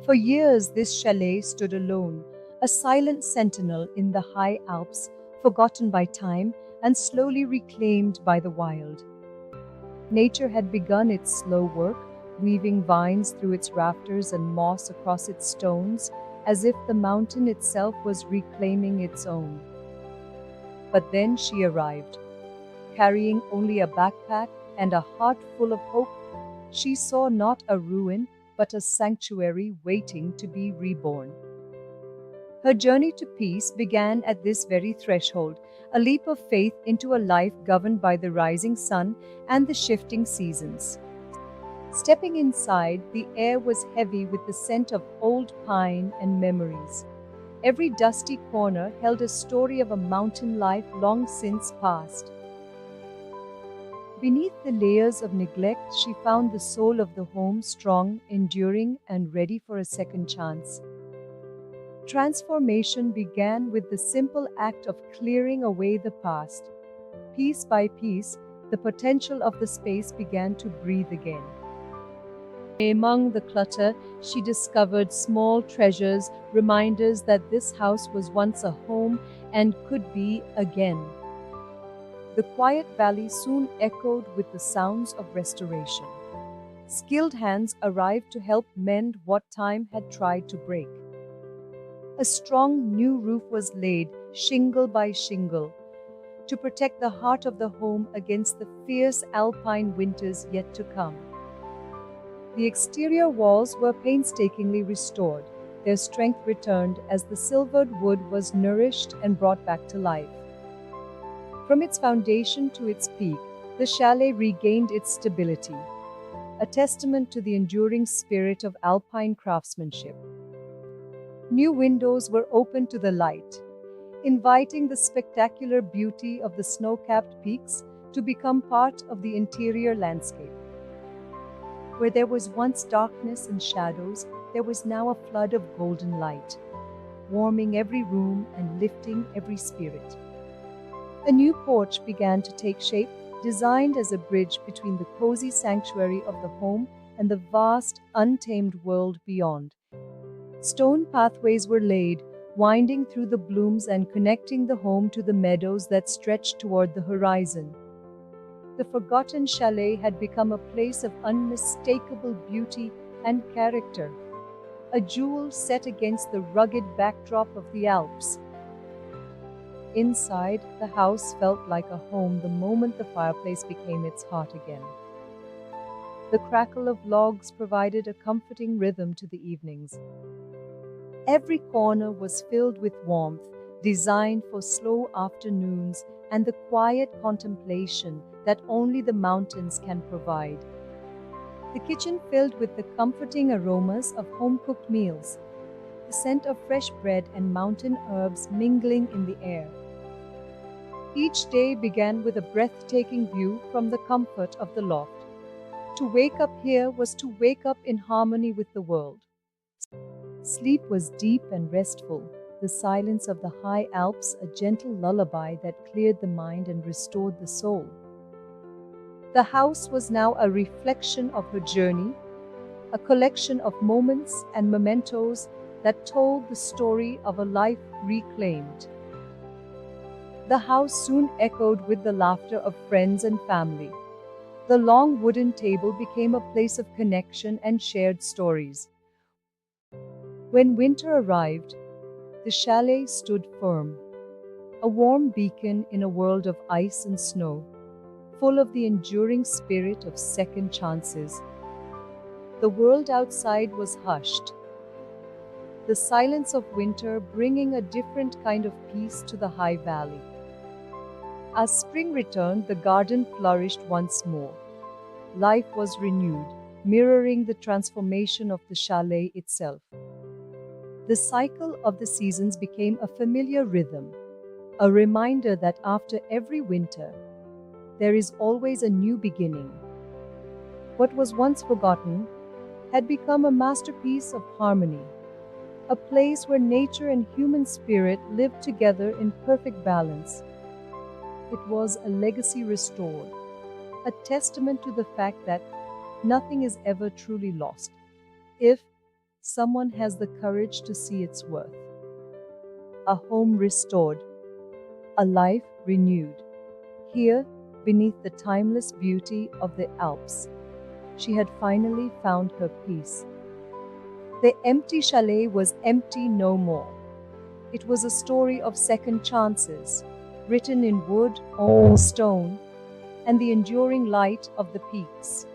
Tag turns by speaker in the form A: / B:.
A: For years, this chalet stood alone, a silent sentinel in the high Alps, forgotten by time and slowly reclaimed by the wild. Nature had begun its slow work, weaving vines through its rafters and moss across its stones, as if the mountain itself was reclaiming its own. But then she arrived. Carrying only a backpack and a heart full of hope, she saw not a ruin, but a sanctuary waiting to be reborn. Her journey to peace began at this very threshold, a leap of faith into a life governed by the rising sun and the shifting seasons. Stepping inside, the air was heavy with the scent of old pine and memories. Every dusty corner held a story of a mountain life long since past. Beneath the layers of neglect, she found the soul of the home strong, enduring, and ready for a second chance. Transformation began with the simple act of clearing away the past. Piece by piece, the potential of the space began to breathe again. Among the clutter, she discovered small treasures, reminders that this house was once a home and could be again. The quiet valley soon echoed with the sounds of restoration. Skilled hands arrived to help mend what time had tried to break. A strong new roof was laid, shingle by shingle, to protect the heart of the home against the fierce Alpine winters yet to come. The exterior walls were painstakingly restored, their strength returned as the silvered wood was nourished and brought back to life. From its foundation to its peak, the chalet regained its stability, a testament to the enduring spirit of Alpine craftsmanship. New windows were opened to the light, inviting the spectacular beauty of the snow-capped peaks to become part of the interior landscape. Where there was once darkness and shadows, there was now a flood of golden light, warming every room and lifting every spirit. A new porch began to take shape, designed as a bridge between the cozy sanctuary of the home and the vast, untamed world beyond. Stone pathways were laid, winding through the blooms and connecting the home to the meadows that stretched toward the horizon. The forgotten chalet had become a place of unmistakable beauty and character, a jewel set against the rugged backdrop of the Alps. Inside, the house felt like a home the moment the fireplace became its heart again. The crackle of logs provided a comforting rhythm to the evenings. Every corner was filled with warmth, designed for slow afternoons and the quiet contemplation that only the mountains can provide. The kitchen filled with the comforting aromas of home-cooked meals, the scent of fresh bread and mountain herbs mingling in the air. Each day began with a breathtaking view from the comfort of the loft. To wake up here was to wake up in harmony with the world. Sleep was deep and restful, the silence of the high Alps a gentle lullaby that cleared the mind and restored the soul. The house was now a reflection of her journey, a collection of moments and mementos that told the story of a life reclaimed. The house soon echoed with the laughter of friends and family. The long wooden table became a place of connection and shared stories. When winter arrived, the chalet stood firm, a warm beacon in a world of ice and snow, full of the enduring spirit of second chances. The world outside was hushed, the silence of winter bringing a different kind of peace to the high valley. As spring returned, the garden flourished once more. Life was renewed, mirroring the transformation of the chalet itself. The cycle of the seasons became a familiar rhythm, a reminder that after every winter, there is always a new beginning. What was once forgotten had become a masterpiece of harmony, a place where nature and human spirit lived together in perfect balance. It was a legacy restored, a testament to the fact that nothing is ever truly lost, if someone has the courage to see its worth. A home restored, a life renewed. Here, beneath the timeless beauty of the Alps, she had finally found her peace. The empty chalet was empty no more. It was a story of second chances, written in wood or stone, and the enduring light of the peaks.